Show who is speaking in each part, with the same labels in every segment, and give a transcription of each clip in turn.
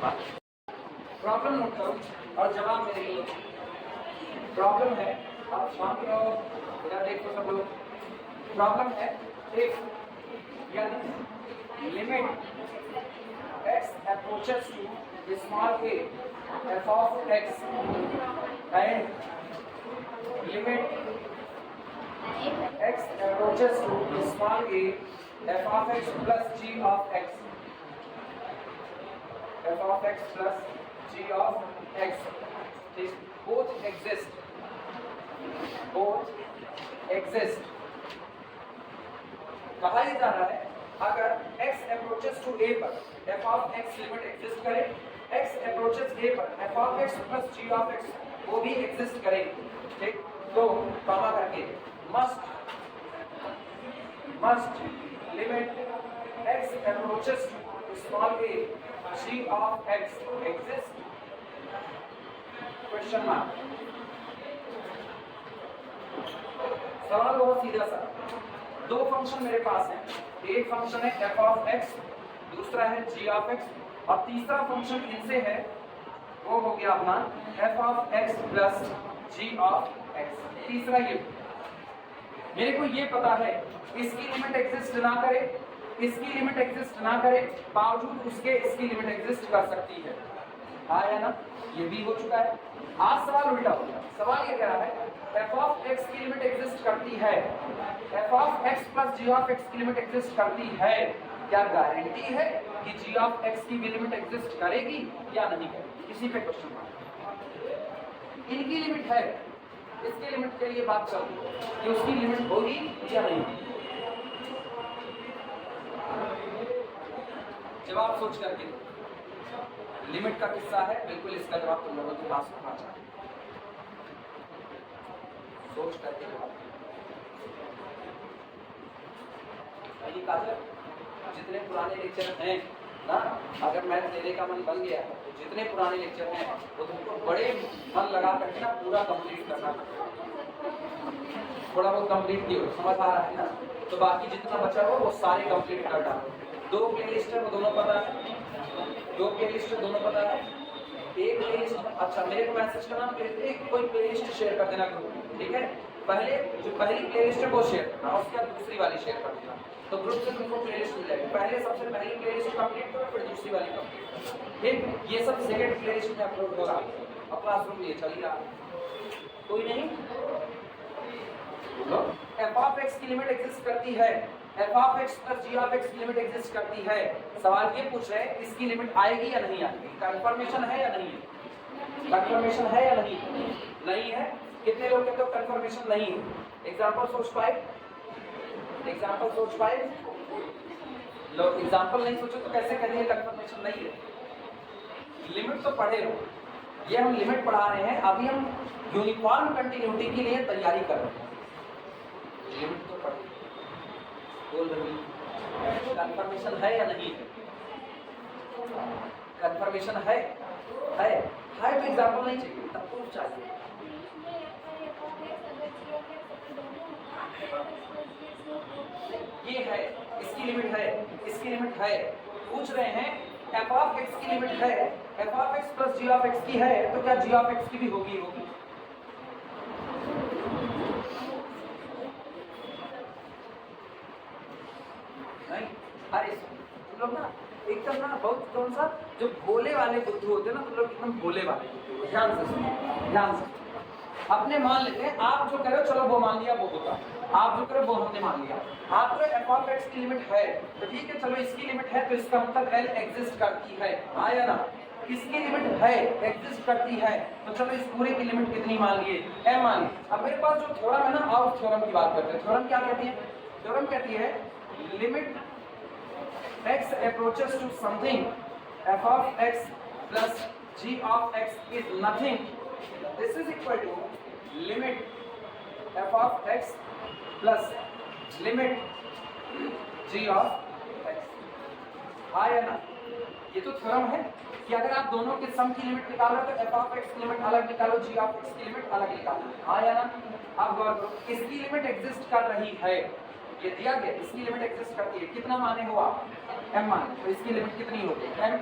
Speaker 1: Problem note करो और जवाब मेरे लिए। प्रॉब्लम है, आप शांत रहो, इधर देखो सब लोग। प्रॉब्लम है इफ यानी limit x approaches to small a f of x and limit x approaches to small a f of x plus g of x f of x plus g of x is both exist कहा ही जा रहा है अगर x approaches to a पर f of x limit exist करे, x approaches a पर f of x plus g of x वो भी एग्जिस्ट करे, ठीक? तो कॉमा करके must limit x approaches to small a g of x exist question mark. सवाल बहुत सीधा सा, दो फंक्शन मेरे पास है, एक फंक्शन है f of x, दूसरा है g of x और तीसरा फंक्शन इनसे है वो हो गया अपना f of x plus g of x। तीसरा ये मेरे को ये पता है इसकी लिमिट एग्जिस्ट ना करे, इसकी लिमिट एग्जिस्ट ना करे, बावजूद उसके इसकी लिमिट एग्जिस्ट कर सकती है। आया ना, ये भी हो चुका है। आज सवाल उल्टा हो गया, सवाल ये कह रहा है f of x की लिमिट एग्जिस्ट करती है, f of x plus g of x की लिमिट एग्जिस्ट करती है, क्या गारंटी है कि g of x की भी लिमिट एग्जिस्ट करेगी या नहीं करेगी? इसी पे क्वेश्चन मार्क। इनकी लिमिट है, इसकी लिमिट के लिए बात चल रही है कि उसकी लिमिट होगी या नहीं। जवाब सोच करके, लिमिट का किस्सा है, बिल्कुल इसका जवाब तुम लोगों के पास होना चाहिए। सोच करके जवाब। काजल, जितने पुराने लेक्चर हैं ना, अगर मैं तेरे का मन बन गया तो जितने पुराने लेक्चर हैं वो तुमको बड़े मन लगा करके ना पूरा कंप्लीट करना। थोड़ा बहुत कंप्लीट किया, समझ आ रहा है ना? तो बाकी जितना बचा हो वो सारे कंप्लीट कर डालो। दो प्लेलिस्ट है वो दोनों पता है, दो प्लेलिस्ट दोनों पता है, एक प्लेलिस्ट। अच्छा, मेरे को मैसेज करना, एक कोई प्लेलिस्ट शेयर कर देना ग्रुप में, ठीक है? पहले जो पहली प्लेलिस्ट है वो शेयर करना और उसके बाद दूसरी वाली शेयर कर देना, तो ग्रुप से तुमको प्लेलिस्ट मिल जाएगी। पहले सबसे पहली प्लेलिस्ट कंप्लीट करो, फिर दूसरी वाली कंप्लीट करो, ठीक? ये सब सेकंड प्लेलिस्ट में अपलोड हो रहा है और क्लासरूम में ये चल रहा है। कोई नहीं? बोलो, f of x की लिमिट एग्जिस्ट करती है, f of x plus g of x की लिमिट एग्जिस्ट करती है। सवाल ये पूछ रहे हैं इसकी लिमिट आएगी या नहीं आएगी, कंफर्मेशन है या नहीं है? कंफर्मेशन है या नहीं? नहीं है। कितने लोग कहते हो कंफर्मेशन नहीं है? एग्जांपल सोच पाए, एग्जांपल सोच पाए लोग। एग्जांपल नहीं सोचो तो कैसे कहेंगे कंफर्मेशन नहीं है? लिमिट तो पढ़े हो, ये हम लिमिट पढ़ा रहे हैं, अभी हम यूनिफॉर्म कंटिन्यूटी के लिए तैयारी कर रहे हैं। लिमिट तो पढ़े, बोल रही कंफर्मेशन है या नहीं है? कंफर्मेशन है तो एग्जांपल नहीं चाहिए, तब प्रूफ चाहिए। ये है, इसकी लिमिट है, इसकी लिमिट है। पूछ रहे हैं f of x की लिमिट है, f of x plus g of x की है, तो क्या g of x की भी होगी? नहीं? अरे तुम लोग ना एकदम ना बहुत कौन सा जो भोले वाले बुद्धू होते हैं ना, तुम लोग एकदम भोले वाले बुद्धू हो। ध्यान से सुनो, ध्यान से। अपने मान लेते हैं, आप जो करो चलो वो मान लिया, वो होता, आप जो करो वो हमने मान लिया। आप तो f of x की लिमिट है तो ठीक है, चलो इसकी लिमिट है तो इसका मतलब l एग्जिस्ट करती है, आया ना? इसकी लिमिट है, एग्जिस्ट करती है, तो चलो इस पूरे की लिमिट कितनी मान लिए? m मान लिए। अब मेरे पास जो थ्योरम है ना, और थ्योरम की बात करते हैं। थ्योरम क्या कहती है? थ्योरम कहती है limit x approaches to something f of x plus g of x is nothing, this is equal to limit f of x plus limit g of x। आया ना? ये तो थ्योरम है कि अगर आप दोनों के सम की लिमिट निकाल रहे हो तो f of x की लिमिट अलग निकालो, g of x की लिमिट अलग निकालो। आया ना? अब गौर करो, इसकी लिमिट एग्जिस्ट कर रही है, ये दिया गया, इसकी लिमिट एग्जिस्ट करती है, कितना माने हो आप? m माने, तो इसकी लिमिट कितनी होगी? m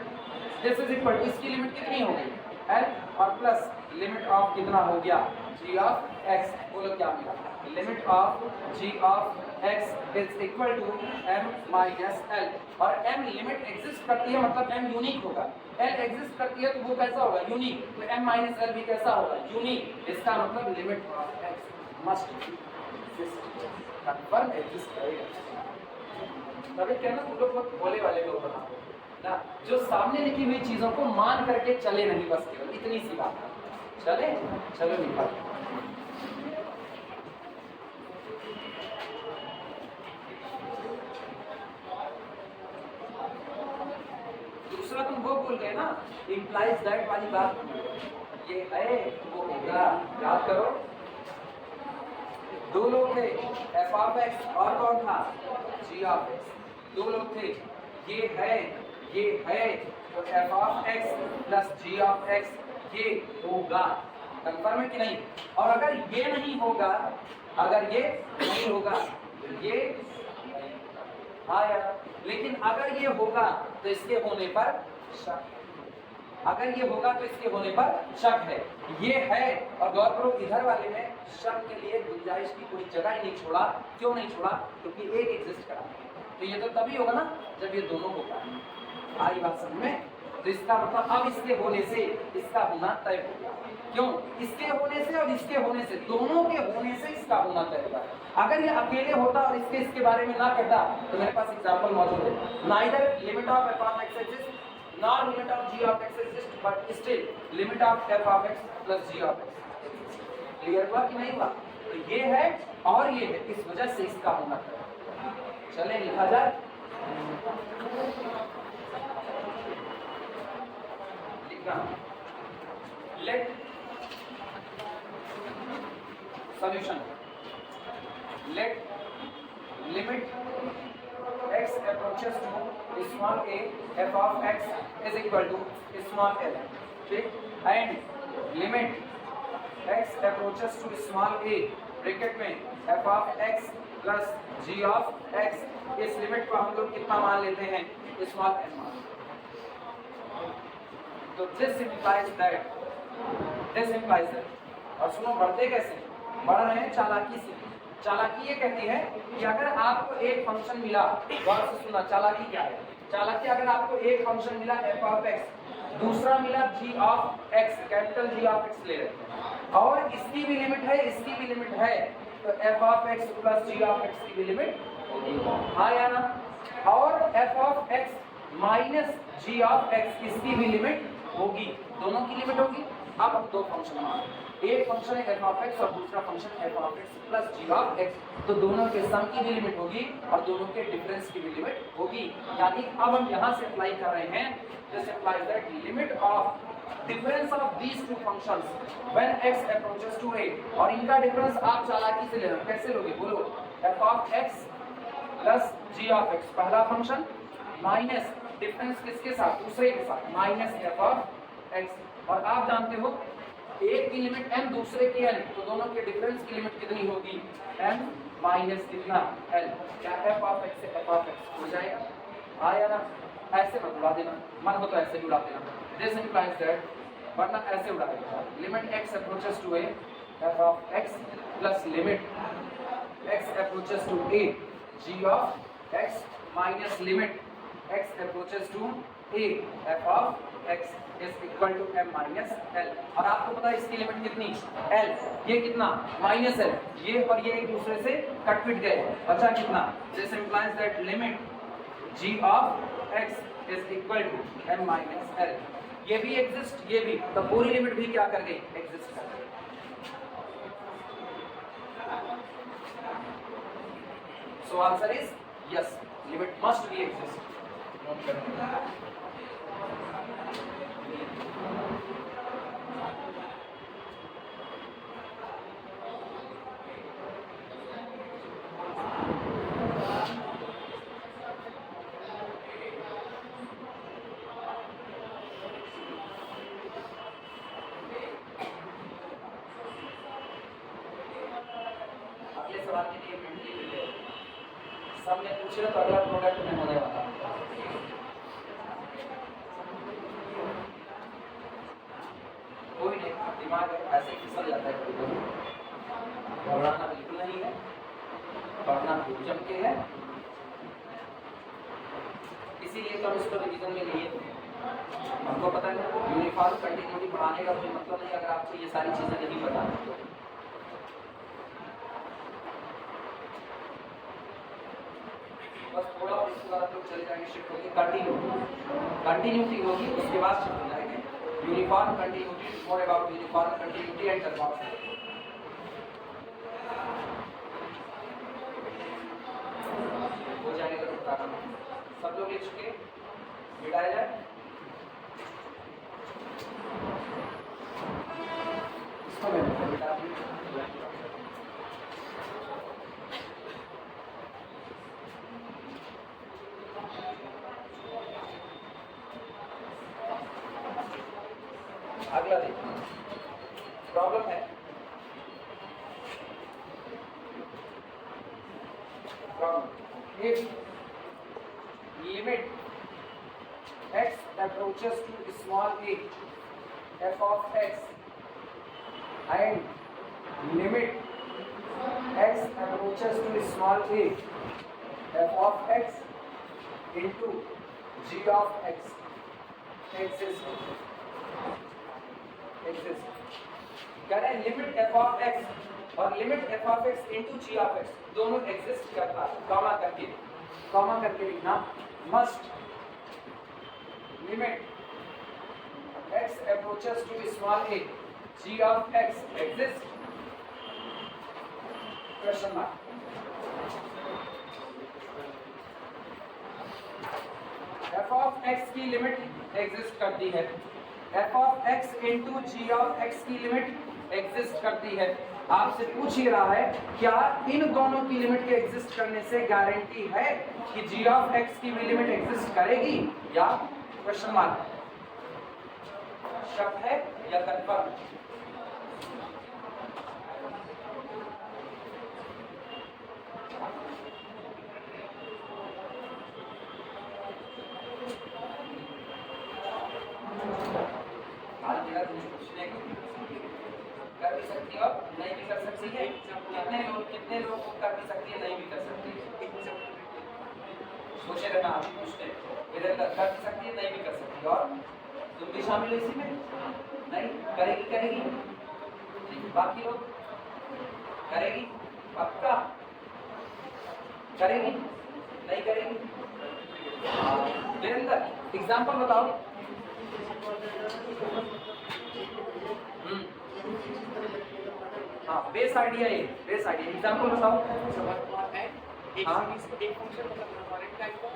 Speaker 1: this is equal to, इसकी लिमिट कितनी हो गई l और प्लस लिमिट ऑफ कितना हो गया g ऑफ x, बोलो क्या मिला, limit of g of x is equal to m minus l। और m लिमिट एग्जिस्ट करती है मतलब m यूनिक होगा, l एग्जिस्ट करती है तो वो कैसा होगा, यूनिक, तो m माइनस l भी कैसा होगा, यूनिक। इसका मतलब limit of x must confirm exist करेगा। तभी कहना तुम लोग बहुत भोले वाले लोग बना ना, जो सामने लिखी हुई चीजों को मान करके चले नहीं, बस केवल इतनी सी बात है। चले, चलो निकल। दूसरा तुम वो भूल गए ना, इम्प्लाइज दैट वाली बात, ये है वो होगा, याद करो। दो लोग थे f ऑफ x और कौन था g ऑफ x, दो लोग थे, ये है तो f of x plus g of x ये होगा, कंफर्म है कि नहीं। और अगर ये नहीं होगा, अगर ये नहीं होगा तो ये हाँ यार, लेकिन अगर ये होगा तो इसके होने पर शक, अगर ये होगा तो इसके होने पर शक है, ये है। और गौर करो इधर वाले में शक के लिए गुंजाइश की कोई जगह ही नहीं छोड़ा, क्यों नहीं छोड़ा, क्योंकि एक एग्जिस्ट करा, तो ये तो तभी होगा ना जब ये दोनों होगा। आई बात समझ में, तो इसका मतलब अब इसके होने से इसका होना तय हो गया, क्यों, इसके होने से और इसके होने से, दोनों के होने से इसका होना तय होगा। अगर ये अकेले होता और इसके बारे में ना कहता तो मेरे पास एग्जांपल मौजूद है, neither limit of f of x exist nor limit of g of x exists, but still limit of f of x plus g of x। Clear हुआ कि नहीं हुआ, तो ये है और ये है, इस वजह से इसका होना है। चले लिखा जाए, लिखना, let solution, let limit x approaches to small a f of x is equal to small l, ठीक, and limit x approaches to small a bracket में f of x plus g of x, इस limit को हम लोग कितना मान लेते हैं, स्मॉल n मान। तो this implies that, और सुनो बढ़ते कैसे, बढ़ रहे हैं चालाकी से। चालाकी ये कहती है कि अगर आपको एक फंक्शन मिला, गौर से सुनना, चालाकी क्या है, चालाकी अगर आपको एक फंक्शन मिला f ऑफ x, दूसरा मिला g of x, capital G of x ले रहे हैं, और इसकी भी लिमिट है, इसकी भी लिमिट है, तो f of x plus g of x की भी लिमिट होगी, हाँ या ना, और f of x minus g of x इसकी भी लिमिट होगी, दोनों की लिमिट होगी। अब दो फंक्शन मान, एक फंक्शन है f ऑफ x और दूसरा function f of x plus g of x, तो दोनों के सम की भी लिमिट होगी और दोनों के डिफरेंस की भी लिमिट होगी। यानी अब हम यहाँ से अप्लाई कर रहे हैं, this applies that limit of difference of these two functions when x approaches to a, और इनका डिफरेंस आप चालाकी से लेना, कैसे लोगे बोलो, f of x plus g of x पहला फंक्शन माइनस डिफरेंस किसके साथ, दूसरे के साथ, माइनस f ऑफ x, और आप जानते हो एक की लिमिट m दूसरे की l, तो दोनों के डिफरेंस की लिमिट कितनी होगी, m माइनस कितना l, क्या f ऑफ x से f ऑफ x हो जाएगा, हाँ या ना। ऐसे मत उड़ा देना, मन हो तो ऐसे भी उड़ा देना, दिस इंप्लाइज दैट, वरना ऐसे उड़ा देना, limit x approaches to a f of x plus limit x approaches to a g of x minus limit x approaches to a f of x is equal to m minus l, और आपको पता है इसकी limit कितनी, l, ये कितना minus l, ये और ये एक दूसरे से कट पिट गए, अच्छा कितना, this implies that limit g of x is equal to m minus l, ये भी एग्जिस्ट, ये भी, तो पूरी लिमिट भी क्या कर गई, एग्जिस्ट कर गई। So answer is yes, limit must be exist. Note करो, सवाल के लिए मेंटली प्रिपेयर, सबने पूछे तो अगला प्रोडक्ट में होने वाला। दिमाग है ऐसे फिसल जाता है कभी कभी, पढ़ना बिल्कुल नहीं है, पढ़ना भूल जम के है, इसीलिए तो हम इसको रिवीजन में लिए। हमको पता है यूनिफॉर्म कंटिन्यूटी बढ़ाने का कोई मतलब नहीं अगर आपको ये सारी चीजें नहीं पता तो। बस थोड़ा और इसके बाद लोग चले जाएंगे, शिफ्ट होगी कंटिन्यूटी होगी, उसके बाद शिफ्ट हो जाएंगे uniform continuity, more about uniform continuity and conformation. हो जाएगा तो बता दो। सब लोग लिख चुके, मिटाया जाए इसको, मैं मिटा दूं। अगला देखिए, प्रॉब्लम है if limit x approaches to small a f of x and limit x approaches to small a f of x into g of x exists कह रहे हैं लिमिट f of x और limit f of x into g of x दोनों exist करता है, comma करके लिखना, must limit x approaches to small a g of x exists question mark. f of x की लिमिट एग्जिस्ट करती है, f of x into g of x की limit exist करती है। आपसे पूछ ही रहा है क्या इन दोनों की लिमिट के एग्जिस्ट करने से गारंटी है कि g of x की भी लिमिट एग्जिस्ट करेगी या क्वेश्चन मार्क, शक है या कंफर्म? कर भी सकती है और नहीं भी कर सकती है, कितने लोग को कर भी सकती है, नहीं भी कर सकती है, सोचे रहना आप पूछते इधर कर भी सकती है, नहीं भी कर सकती, और तुम भी शामिल हो इसी में, नहीं करेगी, बाकी लोग करेगी, पक्का करेगी, नहीं करेगी? वीरेंद्र एग्जाम्पल बताओ। हाँ, बेस आइडिया एग्जांपल बताओ। हाँ, एक फंक्शन मतलब हमारे टाइप का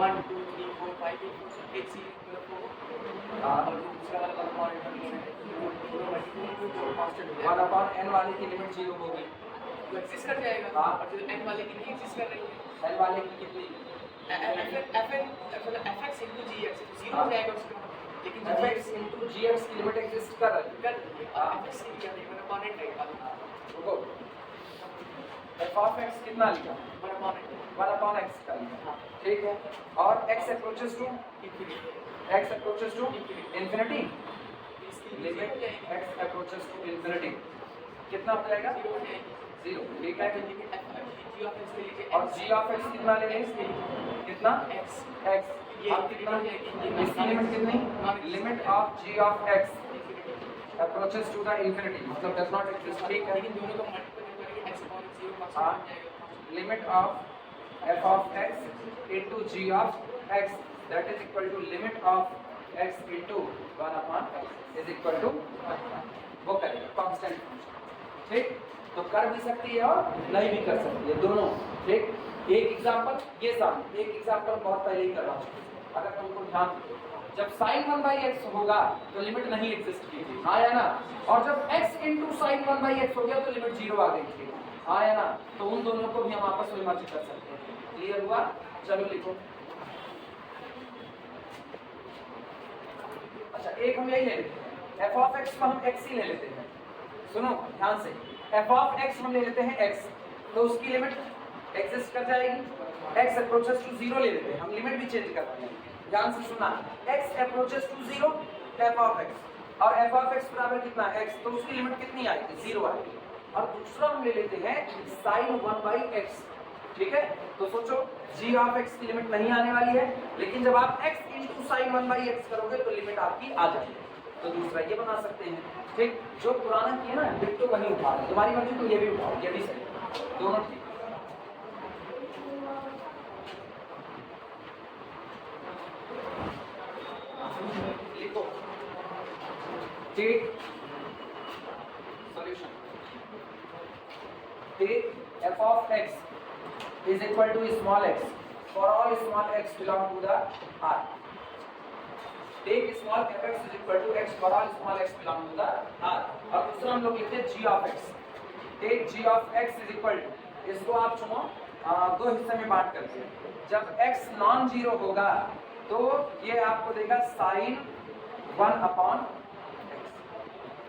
Speaker 1: 1 2 3 4 5 एक फंक्शन एक सीरीज मतलब और दूसरा वाला कांस्टेंट हो जाएगा, 1/n वाले की लिमिट 0 होगी तो एग्जिस्ट कर जाएगा। हाँ, और जो n वाले की नहीं एग्जिस्ट कर रही है, n वाले की कितनी fx into gx तो 0 हो जाएगा उसका, लेकिन fx into gx की लिमिट एग्जिस्ट कर रही है, fx की क्या नहीं मैंने कॉन्स्टेंट टाइप रुको, f of x कितना लिखा 1/x का लिखा, ठीक है, और x approaches to infinity, limit x approaches to infinity कितना हो जाएगा 0, ठीक है, और g of x कितना लेंगे, कितना x अब कितना, इसकी लिमिट कितनी, limit of g of x approaches to the infinity मतलब does not exist, ठीक है, लेकिन दोनों का मल्टीप्लाई करके x upon 0 हाँ, limit of f of x into g of x that is equal to limit of x into 1/x is equal to वो करेंगे कांस्टेंट फंक्शन, ठीक, तो कर भी सकती है और नहीं भी कर सकती है दोनों, ठीक। एक एग्जांपल ये सामने, एक एग्जांपल बहुत पहले ही करवा चुके, अगर तुमको ध्यान दो, जब sin 1/x होगा तो लिमिट नहीं एग्जिस्ट की थी, हाँ या ना, और जब x into sin 1/x हो गया तो लिमिट 0 आ गई थी, हाँ या ना, तो उन दोनों को भी हम आपस में मर्ज कर सकते हैं, क्लियर हुआ? चलो लिखो। अच्छा, एक हम यही ले लेते हैं, f of x को हम x ही ले लेते हैं, सुनो ध्यान से, f of x हम ले लेते हैं x, तो उसकी लिमिट एग्जिस्ट कर जाएगी, x approaches to 0 ले लेते हैं, हम लिमिट भी चेंज करते हैं, ध्यान से सुनना, x approaches to 0 f of x और एफ ऑफ एक्स बराबर कितना एक्स, तो उसकी लिमिट कितनी आएगी 0 आएगी। और दूसरा हम ले लेते हैं साइन 1/x, ठीक है। तो सोचो g ऑफ x की लिमिट नहीं आने वाली है, लेकिन जब आप x इंटू साइन 1/x करोगे तो लिमिट आपकी आ जाएगी। तो दूसरा ये बना सकते हैं, ठीक। जो पुराना किया ना डिट्टो वही उठा रहे, तुम्हारी मर्जी तो ये भी उठाओ, ये भी सही, दोनों ठीक। लिखो ठीक solution, take f of x is equal to small x for all small x belong to the R. Take small f(x) is equal to x for all small x belong to the R. और दूसरा हम लोग लिखते हैं g of x. Take g of x is equal to, इसको आप चुनो दो हिस्से में बांट करके, जब x नॉन जीरो होगा तो ये आपको देगा साइन 1/x,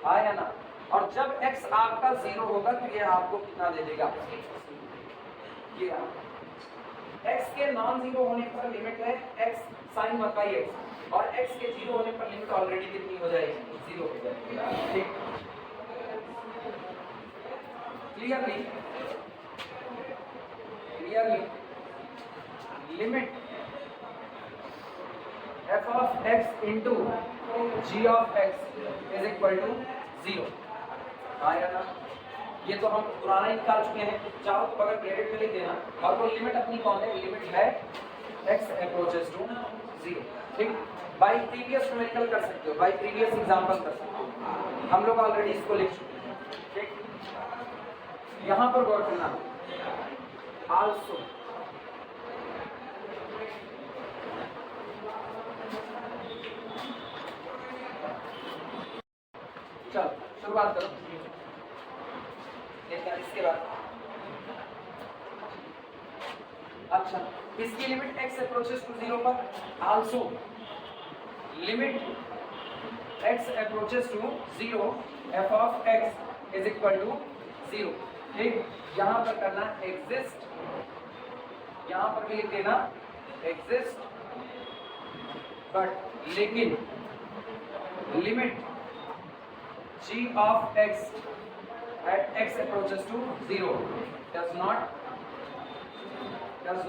Speaker 1: आया ना। और जब x आपका 0 होगा तो ये आपको कितना दे देगा, ये x के नॉन जीरो होने पर लिमिट है x sin 1/x और x के 0 होने पर लिमिट ऑलरेडी कितनी हो जाएगी, 0 हो जाएगी, ठीक। Clearly limit f of x into g of x is equal to 0, आया ना। ये तो हम पुराना ही निकाल चुके हैं, चाहो तो अगर ब्रैकेट में लिख देना। और वो लिमिट अपनी कौन है, लिमिट है x अप्रोचेस टू 0, ठीक। बाय प्रीवियस न्यूमेरिकल कर सकते हो, बाय प्रीवियस एग्जांपल कर सकते हो, हम लोग ऑलरेडी इसको लिख चुके हैं, ठीक। यहाँ पर गौर करना, आल्सो चलो शुरुआत करो, इसके बाद अच्छा इसकी लिमिट x अप्रोचेस टू 0 पर, also limit x approaches to 0 f of x is equal to 0, ठीक। यहाँ पर करना एग्जिस्ट, यहाँ पर भी लिख देना एग्जिस्ट, बट लेकिन limit g of x at x approaches to 0 does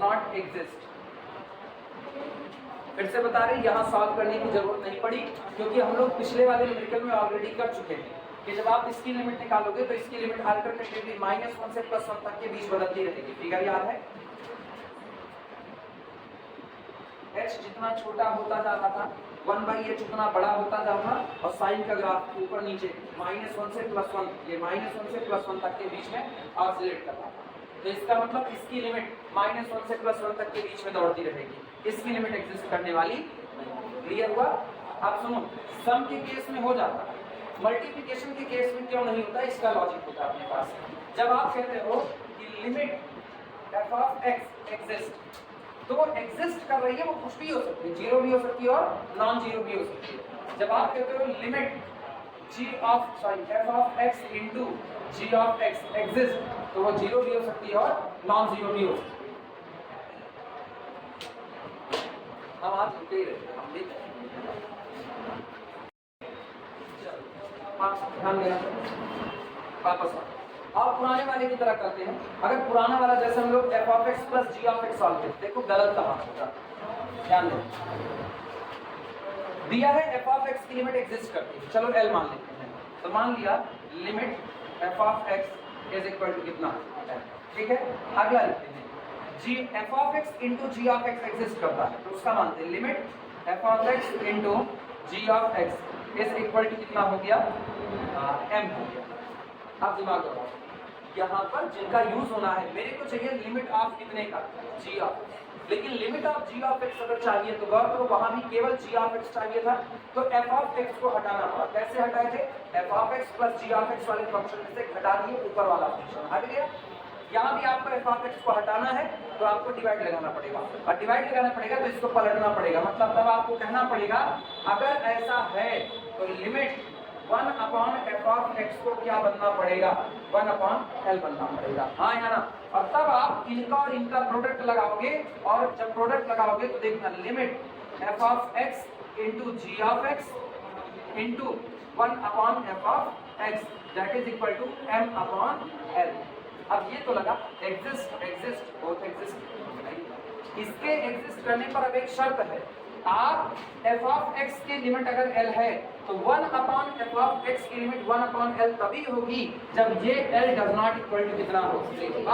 Speaker 1: not exist। फिर से बता रहे, यहाँ सॉल्व करने की जरूरत नहीं पड़ी, क्योंकि हम लोग पिछले वाले न्यूमेरिकल में ऑलरेडी कर चुके हैं कि जब आप इसकी लिमिट निकालोगे तो इसकी लिमिट अल्टरनेटिवली -1 से +1 तक के बीच बदलती रहेगी। फिगर याद है, h जितना छोटा होता जा रहा था 1/h उतना बड़ा होता जा रहा, और साइन का ग्राफ ऊपर नीचे -1 से +1, ये -1 से +1 तक के बीच में ऑसिलेट कर रहा था। तो इसका मतलब इसकी लिमिट -1 से +1 तक के बीच में दौड़ती रहेगी, इसकी लिमिट एग्जिस्ट करने वाली नहीं। क्लियर हुआ? आप सुनो, सम के केस में हो जाता है, मल्टीप्लिकेशन के केस में क्यों नहीं होता, इसका लॉजिक होता है अपने पास। जब आप कहते हो कि limit f of x exist, तो वो एग्जिस्ट कर रही है, वो कुछ भी हो सकती है, 0 भी हो सकती है और नॉन 0 भी हो सकती है। जब आप कहते हो limit f of x into g of x exist, तो वो 0 भी हो सकती है और नॉन 0 भी हो सकती है। हम आज रुके ही रहते हैं, हम देख ध्यान देना, वापस और पुराने वाले की तरह करते हैं। अगर पुराना वाला जैसे हम लोग f of x plus g of x solve करते, देखो गलत कहाँ होगा, ध्यान दें। दिया है f of x की लिमिट एग्जिस्ट करती है, चलो L मान लेते हैं। तो मान लिया limit f of x is equal to कितना, ठीक है। अगला लिखते हैं g f of x into g of x exist करता है, तो उसका मानते हैं limit f of x into g of x is equal to कितना हो गया, m हो गया। आप दिमाग लगाओ, यहाँ पर जिनका यूज होना है, मेरे को चाहिए लिमिट ऑफ कितने का, g ऑफ, लेकिन limit of g of x अगर चाहिए तो गौर करो वहां भी केवल g ऑफ x चाहिए था, तो f ऑफ x को हटाना पड़ा। कैसे हटाए थे, f of x plus g of x वाले फंक्शन में से हटा दिए, ऊपर वाला फंक्शन हट गया। यहाँ भी आपको f ऑफ x को हटाना है तो आपको डिवाइड लगाना पड़ेगा, और डिवाइड लगाना पड़ेगा तो इसको पलटना पड़ेगा। मतलब तब आपको कहना पड़ेगा अगर ऐसा है तो लिमिट 1/f of x को क्या बनना पड़ेगा, 1/L बनना पड़ेगा, हाँ या ना। और तब आप इनका और इनका प्रोडक्ट लगाओगे, और जब प्रोडक्ट लगाओगे तो देखना limit f of x into g of x into 1 upon f of x that is equal to m upon l। अब ये तो लगा एग्जिस्ट बोथ एग्जिस्ट। इसके एग्जिस्ट करने पर अब एक शर्त है, आप f of x की लिमिट अगर l है तो 1 अपॉन f of x की लिमिट 1 अपॉन l तभी होगी जब ये l does not equal to कितना हो,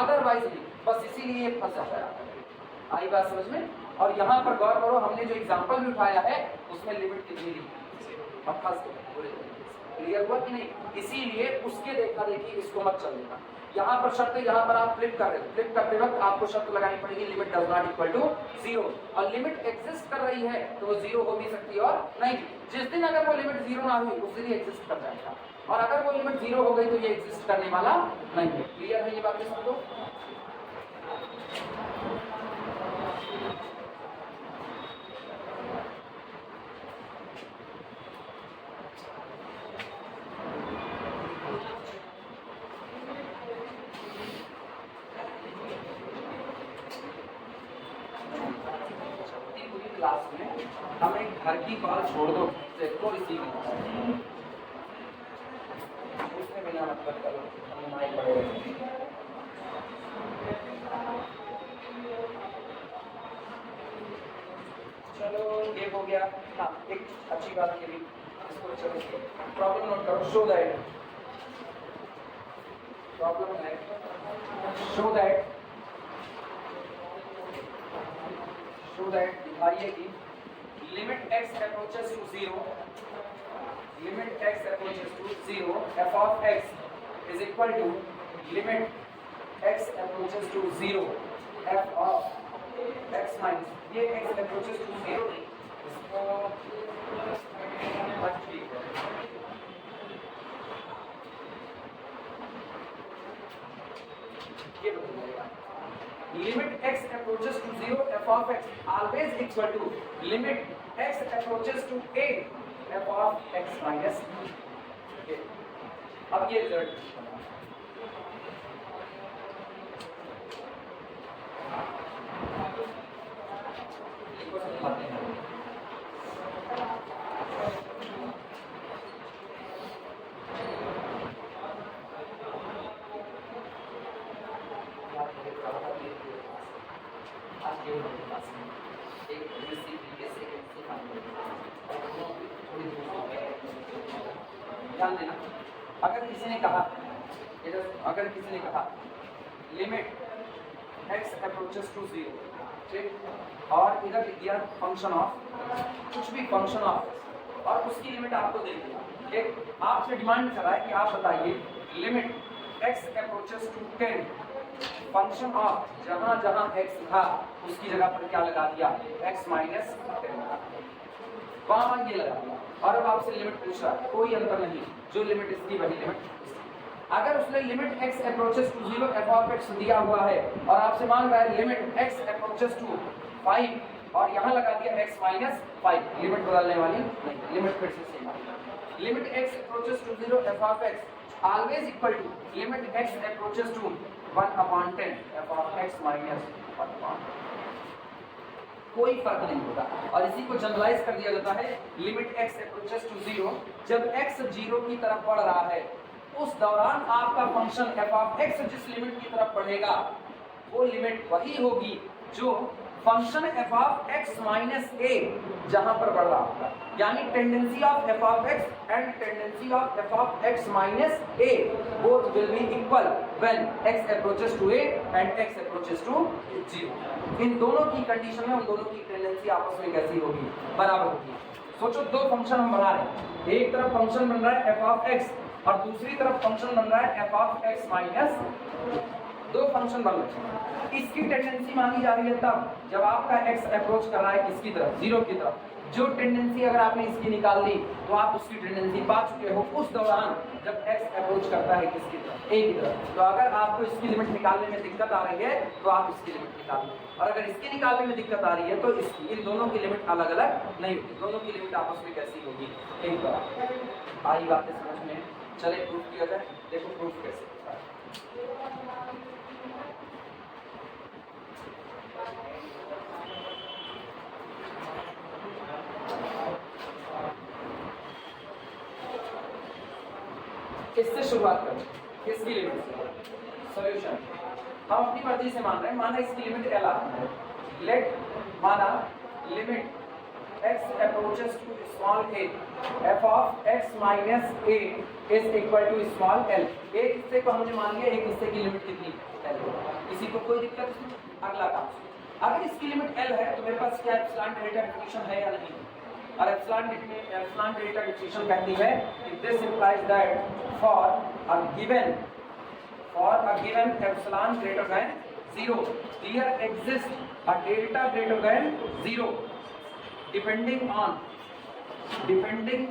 Speaker 1: अदरवाइज नहीं। बस इसीलिए ये फंस जाता है। आई बात समझ में? और यहाँ पर गौर करो, हमने जो एग्जांपल भी उठाया है उसमें लिमिट कितनी दी, अब फंस गए। क्लियर हुआ कि नहीं? इसीलिए उसके देखा देखी इसको मत चल देना। यहाँ पर शर्त है, यहाँ पर आप फ्लिप कर रहे हो, फ्लिप करते वक्त आपको शर्त लगानी पड़ेगी limit does not equal to 0। और लिमिट एग्जिस्ट कर रही है तो वो 0 हो भी सकती है और नहीं। जिस दिन अगर वो लिमिट 0 ना हुई उस दिन ही एग्जिस्ट कर जाएगा, और अगर वो लिमिट 0 हो गई तो ये एग्जिस्ट करने वाला नहीं है। क्लियर है ये बात इसको? क्लास में हमें घर की कॉल छोड़ दो, देखो रिसीव उसमें बिना मतलब करो हमारे पड़ेगा। चलो ये हो गया। हाँ, एक अच्छी बात ये भी, इसको चलो प्रॉब्लम नोट करो। शो दैट, प्रॉब्लम है शो दैट दिखाइए कि limit x approaches to 0, limit x approaches to 0 f of x is equal to limit x approaches to 0 f of x minus, ये x अप्रोचेस टू 0 नहीं, इसको ठीक है। ये बताइएगा limit x approaches to 0 f of x always equal to limit x approaches to a f of x minus a। अब ये result इसको समझाते हैं। ध्यान देना, अगर किसी ने कहा लिमिट x अप्रोचेस टू 0, ठीक, और इधर लिख दिया फंक्शन ऑफ कुछ भी, फंक्शन ऑफ, और उसकी लिमिट आपको दे दिया, ठीक, आपसे डिमांड कर रहा है कि आप बताइए limit x approaches to 10, function of जहां जहां x था उसकी जगह पर क्या लगा दिया, x माइनस 10, वहां ये लगा दिया। और अब आपसे लिमिट पूछ रहा है, कोई अंतर नहीं, जो लिमिट इसकी वही लिमिट। अगर उसने limit x approaches to 0 f of x दिया हुआ है और आपसे मांग रहा है लिमिट x अप्रोचेस टू 5 और यहाँ लगा दिया x माइनस 5, लिमिट बदलने वाली नहीं, लिमिट फिर से सेम है। Limit x approaches to 0 f of x always equal to limit x approaches to 1/10 f of x minus 1/10, कोई फर्क नहीं होगा। और इसी को जनरलाइज कर दिया जाता है लिमिट x अप्रोचेस टू 0, जब x 0 की तरफ बढ़ रहा है उस दौरान आपका फंक्शन f of x जिस लिमिट की तरफ बढ़ेगा वो लिमिट वही होगी जो function f of x minus a जहां पर बढ़ रहा होगा। यानी tendency of f of x and tendency of f of x minus a both will be equal when x approaches to a and x approaches to 0। इन दोनों की condition में उन दोनों की टेंडेंसी आपस में कैसी होगी, बराबर होगी। सोचो दो फंक्शन हम बना रहे हैं, एक तरफ फंक्शन बन रहा है f of x और दूसरी तरफ फंक्शन बन रहा है f of x माइनस, दो फंक्शन बन रहे हैं। इसकी टेंडेंसी मांगी जा रही है तब जब आपका x अप्रोच कर रहा है किसकी तरफ, 0 की तरफ। जो टेंडेंसी अगर आपने इसकी निकाल ली तो आप उसकी टेंडेंसी पा चुके हो उस दौरान जब x अप्रोच करता है किसकी तरफ, a की तरफ। तो अगर आपको इसकी लिमिट निकालने में दिक्कत आ रही है तो आप इसकी लिमिट निकाल लो, और अगर इसकी निकालने में दिक्कत आ रही है तो इसकी, इन दोनों की लिमिट अलग अलग नहीं होगी, दोनों की लिमिट आपस में कैसी होगी, एक बार। आई बातें समझ में? चले प्रूफ किया जाए, देखो प्रूफ कैसे होता है। इससे शुरुआत करें, किसकी लिमिट से? सॉल्यूशन हम अपनी मर्जी से मान रहे हैं, माना इसकी लिमिट एल आ रही है, लेट माना limit x approaches to small a f of x minus a is equal to small l। एक हिस्से को हमने मान लिया, एक हिस्से की लिमिट कितनी l, किसी को कोई दिक्कत नहीं। अगला काम, अगर इसकी लिमिट l है तो मेरे पास क्या एप्सिलॉन डेल्टा डिफिनेशन है या नहीं? और एप्सिलॉन डेल्टा डिफिनेशन कहती है कि this implies that for a given epsilon greater than 0 there exist a delta greater than 0 depending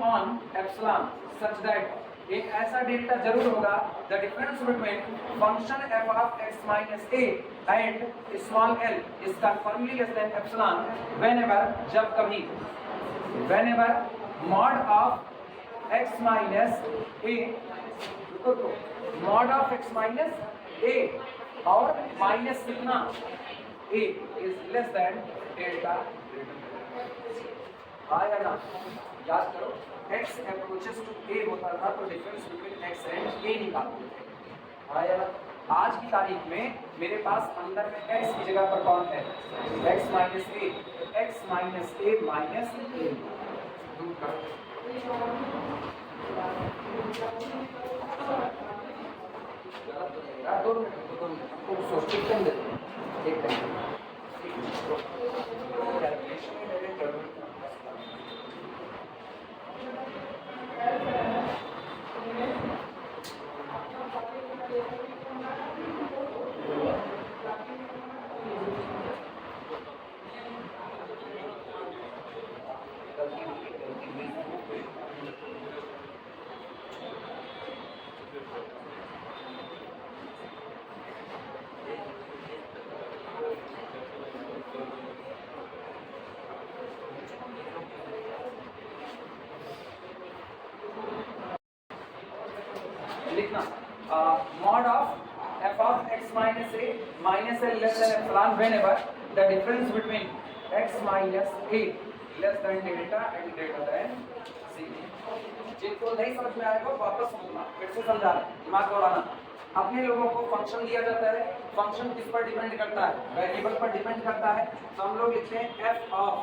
Speaker 1: on epsilon such that एक ऐसा डेल्टा जरूर होगा the difference between function f of x minus a and small l is confirmably less than epsilon whenever जब कभी whenever mod of x minus a mod of x minus a और minus कितना a is less than delta. आया ना, याद करो x approaches to a होता था तो difference between x and a निकालते थे। आया ना, आज की तारीख में मेरे पास अंदर में x की जगह पर कौन है? x minus a, x minus a minus a। दो मिनट सोच के दे एक लिखना mod of f of x minus a minus l less than epsilon whenever the difference between x minus a less than delta and greater than c। जिनको नहीं समझ में आएगा वापस सुनना, फिर से समझा, दिमाग दौड़ाना। अपने लोगों को फंक्शन दिया जाता है, फंक्शन किस पर डिपेंड करता है? वेरिएबल पर डिपेंड करता है। तो हम लोग लिखते हैं f of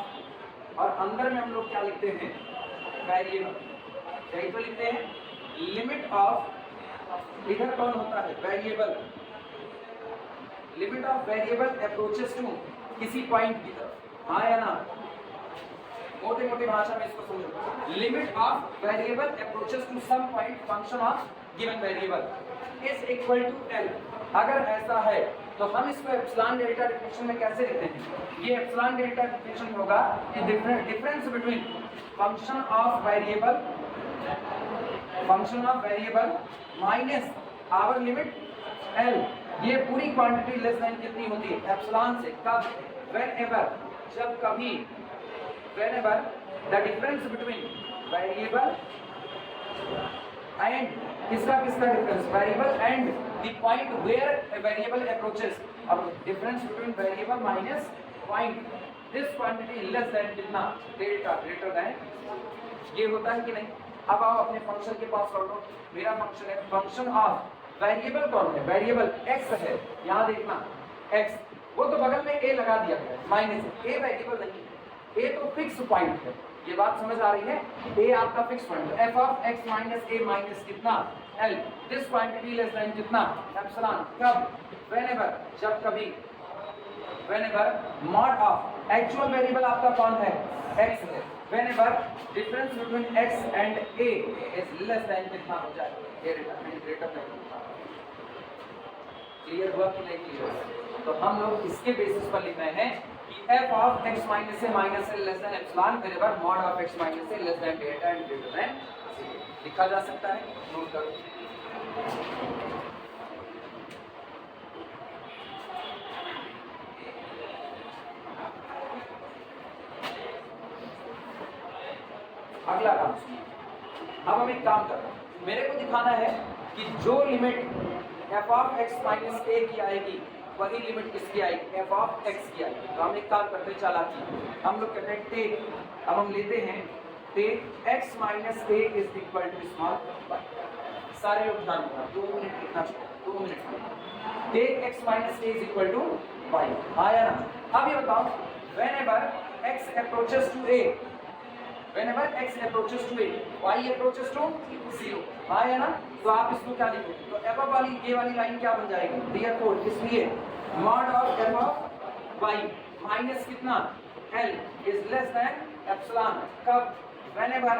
Speaker 1: और अंदर में हम लोग क्या लिखते हैं? वेरिएबल। यही तो लिखते हैं लिमिट ऑफ, इधर कौन होता है? Variable. Limit of variable approaches to किसी पॉइंट की तरफ, हाँ या ना? मोटे मोटे भाषा में इसको समझो, limit of variable approaches to some point function of given variable is equal to L. अगर ऐसा है तो हम इसको एप्सिलॉन डेल्टा डिफिनेशन में कैसे लिखते हैं? ये एप्सिलॉन डेल्टा डिफिनेशन होगा कि difference between function of variable minus our limit L, ये पूरी क्वांटिटी लेस देन कितनी होती है? एप्सिलॉन से। कब? व्हेनेवर, जब कभी, whenever the difference between variable and किसका difference? Variable and the point where a variable approaches। अब difference between variable minus point, this quantity less than कितना? Delta greater than. ये होता है कि नहीं? अब आओ अपने फंक्शन के पास लौटो। मेरा फंक्शन है, फंक्शन ऑफ वेरिएबल कौन है? वेरिएबल x है। यहाँ देखना x, वो तो बगल में a लगा दिया गया है, माइनस a वेरिएबल नहीं है, a तो फिक्स पॉइंट है। ये बात समझ आ रही है? a आपका फिक्स पॉइंट है। f of x minus a minus कितना? l, this quantity less than कितना? एप्सिलॉन। कब? व्हेनेवर, जब कभी, whenever mod of actual variable आपका कौन है? x है। Whenever difference between x and a is less than कितना हो जाए? Greater than. क्लियर हुआ कि नहीं क्लियर? तो हम लोग इसके बेसिस पर लिख रहे हैं कि f of x minus a minus l less than epsilon whenever mod of x minus a less than delta and greater than c लिखा जा सकता है। नोट करो। अगला काम, अब हम एक काम कर रहे हैं, मेरे को दिखाना है कि जो limit f of x minus a की आएगी वही लिमिट किसकी आएगी? f of x की आएगी। तो हम एक काम करते हैं, चालाकी, हम लोग कहते हैं टेक, अब हम लेते हैं take x minus a is equal to small y। सारे लोग ध्यान देना, 2 मिनट लिखना छोड़ो, 2 minute. Take x minus a is equal to y, आया ना। अब ये बताओ, whenever x approaches to a, whenever x approaches to a, y approaches to 0, आया ना। तो आप इसको क्या लिखोगे, तो f वाली ये वाली लाइन क्या बन जाएगी, therefore इसलिए mod of f of y minus कितना l is less than epsilon, कब, whenever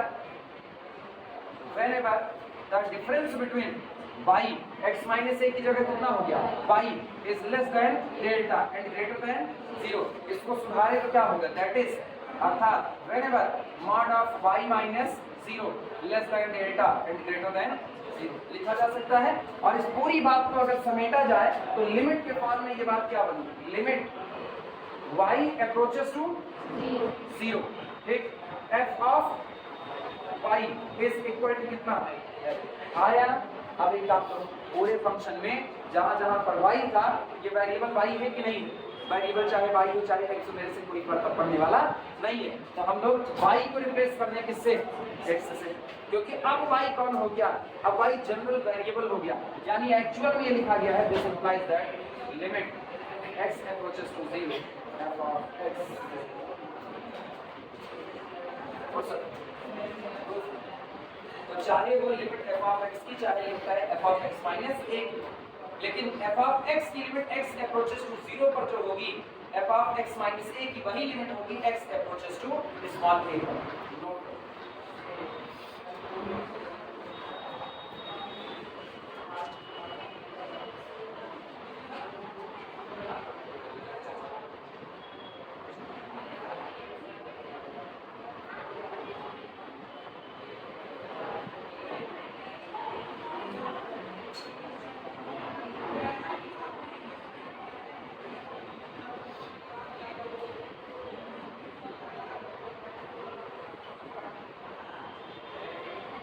Speaker 1: the difference between y x minus a की जगह कितना हो गया, y is less than delta and greater than 0, इसको सुधारे तो क्या होगा, that is अर्थात whenever mod of y minus 0 less than delta and greater than 0 लिखा जा सकता है। और इस पूरी बात को अगर समेटा जाए तो लिमिट के फॉर्म में ये बात क्या बनी, लिमिट y approaches to 0, ठीक, f of y is equal to कितना आया। अब एक काम करो, पूरे फंक्शन में जहां जहां पर y था, ये वेरिएबल y है कि नहीं, वेरिएबल चाहे y हो चाहे x हो, मेरे से कोई फर्क पड़ने वाला नहीं है। तो हम लोग y को रिप्लेस करने किससे, x से, क्योंकि अब y कौन हो गया, अब y जनरल वेरिएबल हो गया, यानी एक्चुअल में ये लिखा गया है, this implies that limit x approaches to 0 f of x, तो चाहे वो लिमिट f of x की चाहे लिखता है f of x minus a, लेकिन f of x की लिमिट x अप्रोचेस टू 0 पर जो होगी, f of x minus a की वही लिमिट होगी x approaches to small a पर।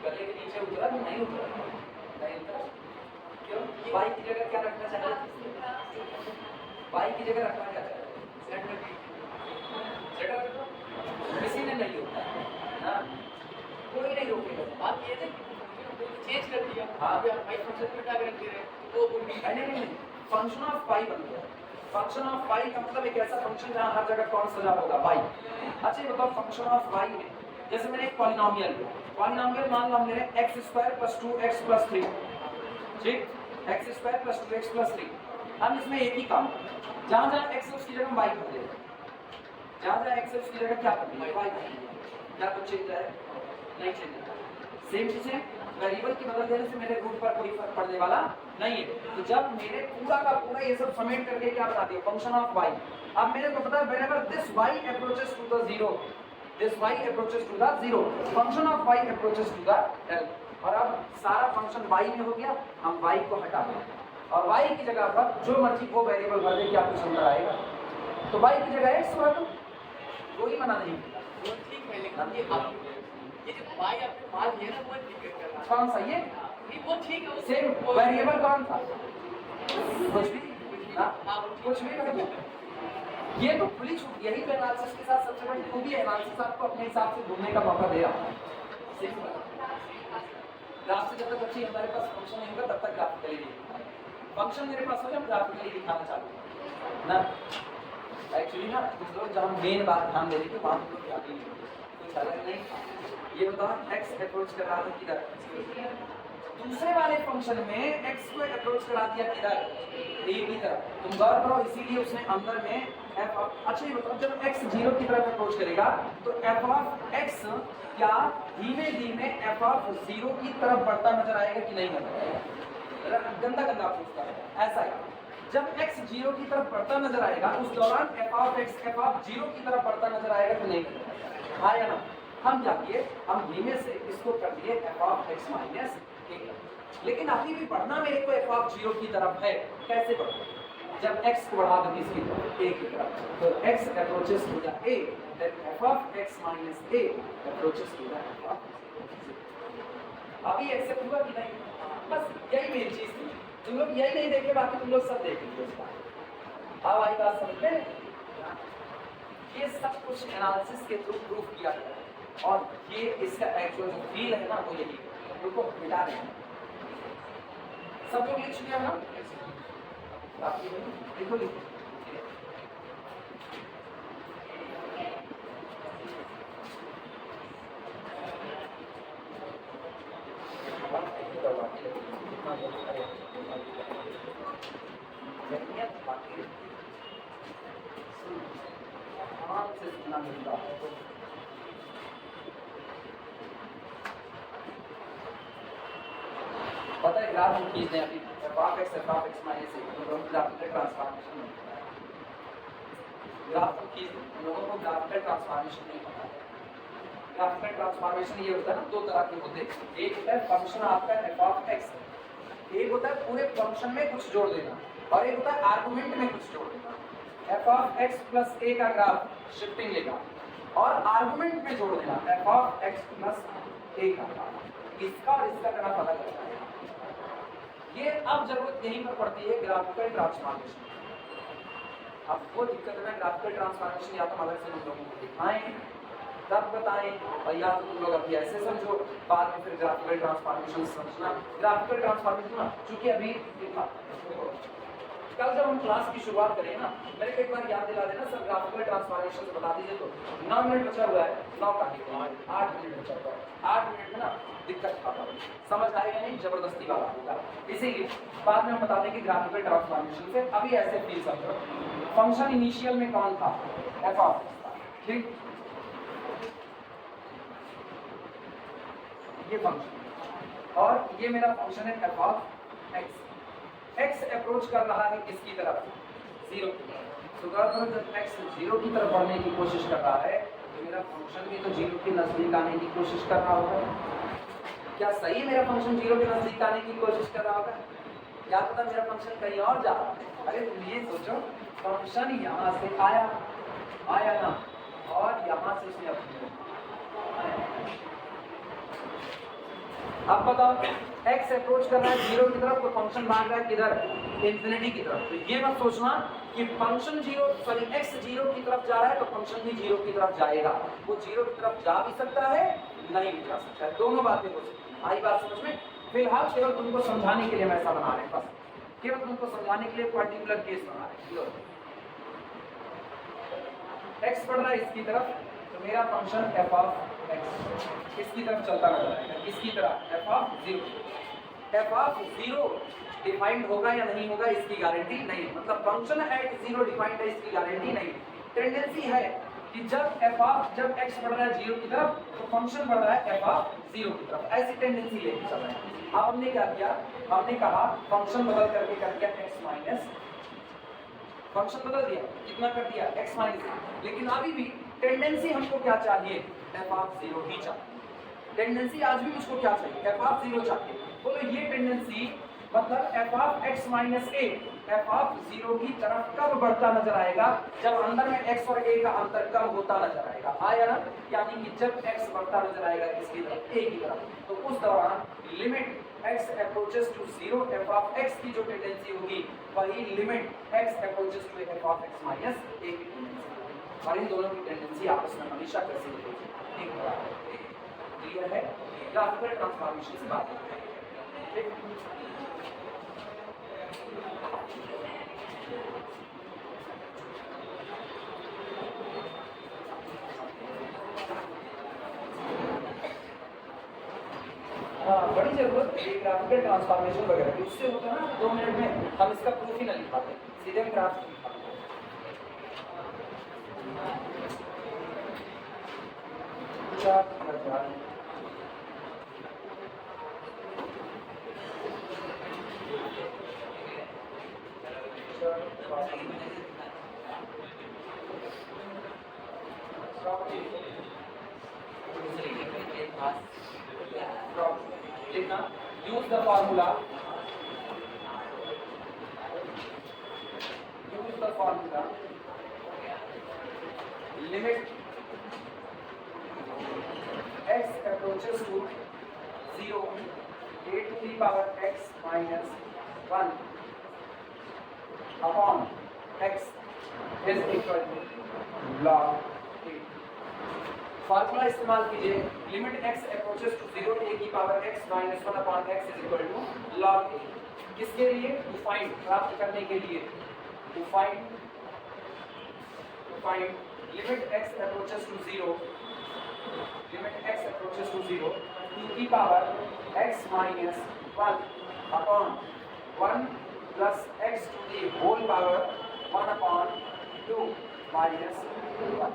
Speaker 1: गले के नीचे उतरा नहीं उतरा, नहीं उतरा क्यों, y की जगह क्या रखना चाहिए, y की जगह रखना क्या चाहिए, z रखो, किसी ने नहीं रोका ना, कोई नहीं रोकेगा। बात ये है कि चेंज कर दिया, हां y फंक्शन में क्या कर दे रहे वो नहीं, फंक्शन ऑफ y बन गया। फंक्शन ऑफ y का मतलब एक ऐसा फंक्शन जहां हर जगह कौन सजा होगा, y। अच्छा ये बताओ, फंक्शन ऑफ y में जैसे मैंने एक पॉलिनोमियल लिया, पॉलिनोमियल मान लो हमने x² + 2x + 3, ठीक, x² + 2x + 3, हम इसमें एक ही काम, जहां जहां x है उसकी जगह y कर देंगे, जहां जहां x है उसकी जगह क्या कर देंगे, y कर देंगे। क्या कुछ चेंज है, नहीं चेंज है, सेम टू सेम वेरिएबल की बदल देने से मेरे रूट पर कोई फर्क पड़ने वाला नहीं है। तो जब मेरे पूरा का पूरा ये सब समेट करके क्या बना दिया, फंक्शन ऑफ y। अब मेरे को पता है whenever this y approaches to the 0, this y approaches to the 0, function of y approaches to the l। और अब सारा फंक्शन y में हो गया, हम y को हटा दें और y की जगह पर जो मर्जी वो वेरिएबल भर दे, क्या कुछ अंतर आएगा, तो y की जगह x भर दो, कोई मना नहीं।
Speaker 2: वो ठीक है, लेकिन ये आप ये जो y आपने मान लिया ना, वो दिक्कत कर रहा है।
Speaker 1: कौन सा ये,
Speaker 2: नहीं वो ठीक है,
Speaker 1: सेम वेरिएबल कौन था, कुछ भी ना, कुछ भी कर दो, ये तो खुली छूट। यही तो एनालिसिस के साथ सबसे बड़ी खूबी है, एनालिसिस आपको अपने हिसाब से घूमने का मौका दे रहा है। ग्राफ से जब तक बच्चे हमारे पास फंक्शन नहीं होगा तब तक ग्राफिकली नहीं, फंक्शन मेरे पास हो जब ग्राफिकली दिखाना चालू ना। एक्चुअली ना तुम लोग जहाँ मेन बात ध्यान दे रही थी वहाँ तुम लोग ध्यान नहीं देते, कुछ अलग नहीं। ये बताओ x अप्रोच कर रहा था किधर, दूसरे वाले फंक्शन में x को अप्रोच करा दिया किधर, a की तरफ। तुम गौर करो, इसीलिए उसने अंदर में f ऑफ, अच्छा ये बताओ जब x 0 की तरफ अप्रोच करेगा तो f ऑफ x क्या धीमे धीमे f ऑफ 0 की तरफ बढ़ता नजर आएगा कि नहीं नजर आएगा, गंदा गंदा पूछता है ऐसा है। जब x 0 की तरफ बढ़ता नजर आएगा उस दौरान f ऑफ 0 की तरफ बढ़ता नजर आएगा कि नहीं, हाँ या ना। हम क्या किए, हम धीमे से इसको कर दिए f ऑफ x माइनस 1, लेकिन अभी भी बढ़ना मेरे को f ऑफ 0 की तरफ है। कैसे बढ़ना, जब x को बढ़ा दूंगी इसकी तरफ a की तरफ, तो x approaches to the a, then f of x minus a approaches to the f of। अभी एक्सेप्ट हुआ कि नहीं, बस यही मेन चीज थी। तुम लोग यही नहीं देखे, बाकी तुम लोग सब देख लीजिए उसका। अब आई बात समझ में, ये सब कुछ एनालिसिस के थ्रू प्रूफ किया गया है और ये इसका एक्चुअल जो फील है ना वो यही, उनको मिटा रहे हैं। सब लोग लिख चुके हैं ना? लिखो लिखो। पता है ग्राफ हम खींचते हैं अभी f(x) minus a graphical transformation में ग्राफ हम खींचते हैं, लोगों को ग्राफिकल ट्रांसफॉर्मेशन नहीं पता। ग्राफिकल ट्रांसफॉर्मेशन ये होता है ना, दो तरह के होते हैं। एक होता है फंक्शन आपका f(x), एक होता है पूरे फंक्शन में कुछ जोड़ देना, और एक होता है आर्गुमेंट में कुछ जोड़ देना। f(x) प्लस a का ग्राफ शिफ्टिंग लेगा और आर्गुमेंट में जोड़ देना f(x) प्लस a का ग्राफ। इसका और इसका ग्राफ अलग होता है। ये अब जरूरत यहीं पर पड़ती है ग्राफिकल ट्रांसफॉर्मेशन। अब वो दिक्कत है ना, ग्राफिकल ट्रांसफॉर्मेशन या तो अलग से हम लोगों को दिखाएं तब बताएं, और या तो तुम लोग अभी ऐसे समझो, बाद में फिर ग्राफिकल ट्रांसफॉर्मेशन समझना। ग्राफिकल ट्रांसफॉर्मेशन ना चूंकि अभी कल जब हम क्लास की शुरुआत करें ना, मेरे को एक बार याद दिला देना सर, ग्राफिकल ट्रांसफॉर्मेशन से बता दीजिए। तो 9 मिनट बचा हुआ है, 9 का 8 मिनट बचा हुआ है। 8 मिनट में ना दिक्कत खाता है, समझ आएगा नहीं, जबरदस्ती वाला होगा। इसीलिए बाद में हम बता दें कि ग्राफिकल ट्रांसफॉर्मेशन से अभी ऐसे फील समझो। फंक्शन इनिशियल में कौन था? f(x), ठीक। ये फंक्शन और ये मेरा फंक्शन है f(x). x अप्रोच कर रहा है किसकी तरफ? 0 की तरफ। तो जब x 0 की तरफ बढ़ने की कोशिश कर रहा है तो मेरा फंक्शन भी तो 0 के नजदीक आने की कोशिश कर रहा होगा। क्या सही मेरा फंक्शन 0 के नजदीक आने की कोशिश कर रहा होगा? क्या पता मेरा फंक्शन कहीं और जा रहा है। अरे तुम ये सोचो, फंक्शन यहाँ से आया ना, और यहाँ से उसने अब बताओ, x अप्रोच कर रहा है 0 की तरफ तो फंक्शन भाग रहा है किधर? इंफिनिटी की तरफ। तो ये मत सोचना कि फंक्शन x 0 की तरफ जा रहा है तो फंक्शन भी 0 की तरफ जाएगा। वो 0 की तरफ जा भी सकता है, नहीं भी जा सकता है, दोनों बातें हो सकती हैं। आई बात समझ में? फिलहाल केवल तुमको समझाने के लिए हम ऐसा बना रहे हैं, बस केवल तुमको समझाने के लिए पर्टिकुलर केस बना रहे हैं। x बढ़ रहा है इसकी तरफ तो मेरा फंक्शन f(x) इसकी तरफ चलता नजर आएगा। किसकी तरफ? f(0). f(0) डिफाइंड होगा या नहीं होगा इसकी गारंटी नहीं, मतलब फंक्शन एट 0 डिफाइंड है इसकी गारंटी नहीं। टेंडेंसी है कि जब x बढ़ रहा है 0 की तरफ तो फंक्शन बढ़ रहा है f(0) की तरफ, ऐसी टेंडेंसी लेके चल रहा है। अब हमने क्या किया? हमने कहा फंक्शन बदल करके कर दिया x माइनस, फंक्शन बदल दिया, कितना कर दिया? x minus. लेकिन अभी भी टेंडेंसी हमको क्या चाहिए? f(0) ही चाहिए। टेंडेंसी आज भी मुझको क्या चाहिए? f(0) चाहिए। बोलो ये टेंडेंसी मतलब f(x माइनस a) f(0) की तरफ कब बढ़ता नजर आएगा? जब अंदर में x और a का अंतर कम होता नजर आएगा। आया ना? यानी कि जब x बढ़ता नजर आएगा इसकी तरफ, a की तरफ, तो उस दौरान limit x approaches to 0 f(x) की जो टेंडेंसी होगी वही limit x approaches to f(x minus a) की टेंडेंसी होगी। और इन दोनों की टेंडेंसी आपस में हमेशा कैसे होगी? एक बराबर। क्लियर है? ग्राफिकल ट्रांसफॉर्मेशन से बात करते हैं। ठीक, हाँ, बड़ी जरूरत है ग्राफिकल ट्रांसफॉर्मेशन वगैरह की। उससे होता है ना 2 मिनट में हम इसका प्रूफ ही ना लिखाते, सीधे हम ग्राफ से लिखाते। देखना, use the formula, limit x approaches to 0 a to the power x minus 1 upon x is equal to log a। Formula इस्तेमाल कीजिए, limit x approaches to 0 a की power x minus 1 upon x is equal to log a। किसके लिए? To find, प्राप्त करने के लिए, to find limit x approaches to 0, limit x approaches to 0 two की power x minus 1 upon 1 plus x to the whole power 1 upon 2 minus 1।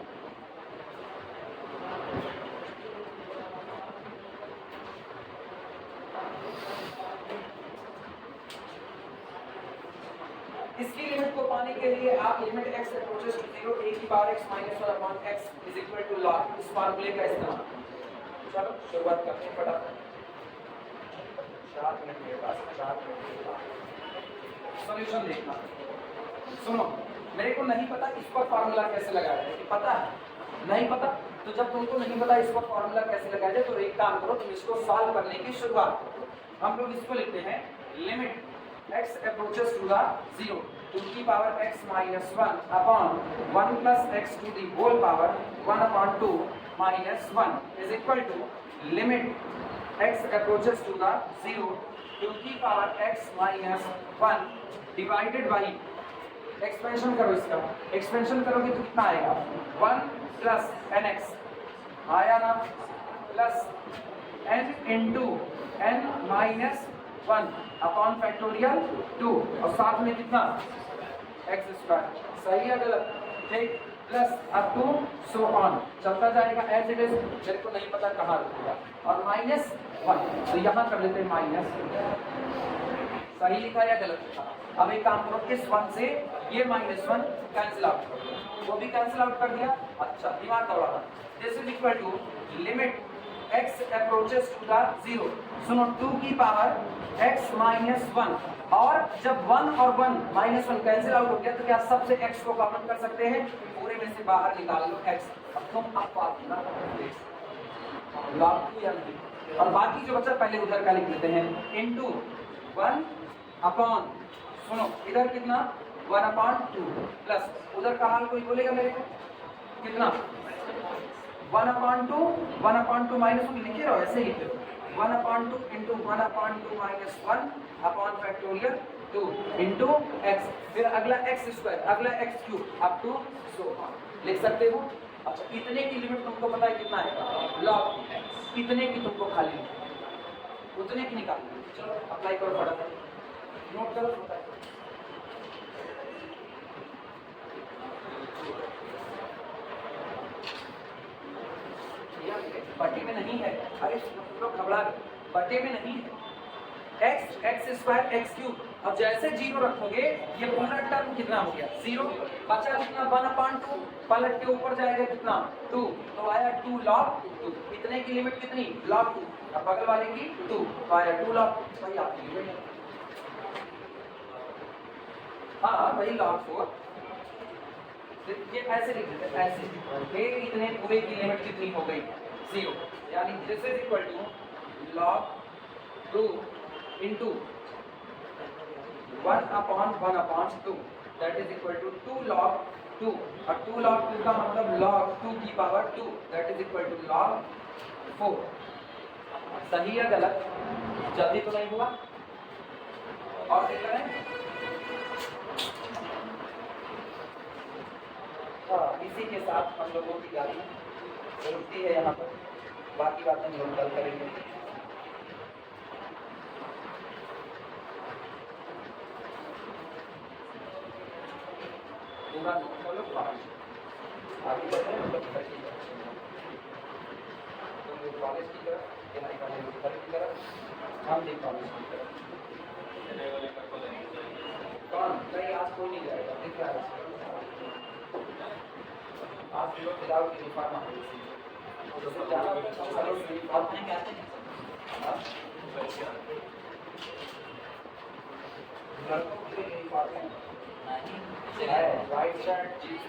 Speaker 1: इसकी limit को पाने के लिए आप limit x approaches to 0 a की power x minus 1 upon x is equal to log इस फार्मूले का इस्तेमाल। चलो शुरुआत करते हैं फटाफट। 4 मिनट के पास 4 मिनट के बाद सॉल्यूशन देखना। सुनो, मेरे को नहीं पता इस पर फार्मूला कैसे लगाया जाए, पता है? नहीं पता? तो जब तुमको नहीं पता इस पर फार्मूला कैसे लगाया जाए तो एक काम करो, तुम इसको सॉल्व करने की शुरुआत करो। हम लोग इसको लिखते हैं limit x approaches to the 0 to की power x minus 1 upon 1 plus x to the whole power 1 upon 2 minus 1 is equal to limit x approaches to the 0 to की power x minus 1 divided by expansion करो, इसका expansion करोगे तो कितना आएगा? 1 plus nx आया ना, plus n into n minus 1 upon factorial 2 और साथ में कितना? X square. सही है गलत? ठीक, plus up to so on चलता जाएगा एज इट इज, मेरे को नहीं पता कहाँ रुकेगा, और माइनस 1 तो यहाँ कर लेते हैं माइनस। सही लिखा या गलत लिखा? अब एक काम करो, इस 1 से ये -1 कैंसिल आउट कर दो, वो भी कैंसिल आउट कर दिया। अच्छा, दिमाग दौड़ाना। This is equal to limit x approaches to the 0, सुनो 2 की पावर x माइनस 1, और जब 1 और 1 -1 कैंसिल आउट हो गया तो क्या सबसे x को कॉमन कर सकते हैं? पूरे में से बाहर निकाल लो x। अब तुम अब फार्मूला log 2 या नहीं, और बाकी जो बचा पहले उधर का लिख लेते हैं इनटू 1 अपॉन, सुनो इधर कितना 1 अपॉन 2 प्लस उधर का हाल कोई बोलेगा मेरे को? कितना 1 अपॉन 2 माइनस 1 लिखे रहो, ऐसे ही 1 upon 2 into 1 upon 2 minus 1 upon factorial 2 into x, फिर अगला एक्स स्क्वायर, अगला x cube up to so on लिख सकते हो। अच्छा, इतने की लिमिट तुमको पता है कितना है? Log x. इतने की तुमको खाली उतने की निकालनी। चलो अप्लाई करो फटाफट, नोट करो फटाफट। बटे में नहीं है, अरे लोग घबरा गए, बटे में नहीं है। एक्स स्क्वायर एक्स क्यूब, अब जैसे 0 रखोगे ये पूरा टर्म कितना हो गया? 0, बचा कितना? 1 अपॉन 2, पलट के ऊपर जाएगा कितना? 2, तो आया 2 log 2। इतने की लिमिट कितनी? log 2, अब बगल वाले की 2, तो आया 2 log, वही आपकी लिमिट है। हाँ वही log 4, ये ऐसे लिख देते हैं, ऐसे ये इतने पूरे की लिमिट कितनी हो गई? 0, यानी this is equal to log 2 into 1 upon 2, that is equal to 2 log 2, और 2 log 2 का मतलब log 2 की power 2, that is equal to log 4। सही या गलत? जल्दी तो नहीं हुआ? और देख करें। हाँ, इसी के साथ हम लोगों की गाड़ी रुकती है यहाँ पर, बाकी बातें हम लोग कल करेंगे। पूरा नोट फॉलो आगे बढ़ते हैं, मतलब तुम लोग कॉलेज की तरफ, चेन्नई वाले लोग घर की तरफ, हम भी कॉलेज की तरफ। कौन? नहीं, आज कोई नहीं जाएगा, दिख रहा है आज लोग विदाउट यूनिफॉर्म आ रही है, तो ज़्यादा यूनिफॉर्म नहीं कहते हैं। लड़कों के लिए यूनिफॉर्म है, वाइट शर्ट जीन्स,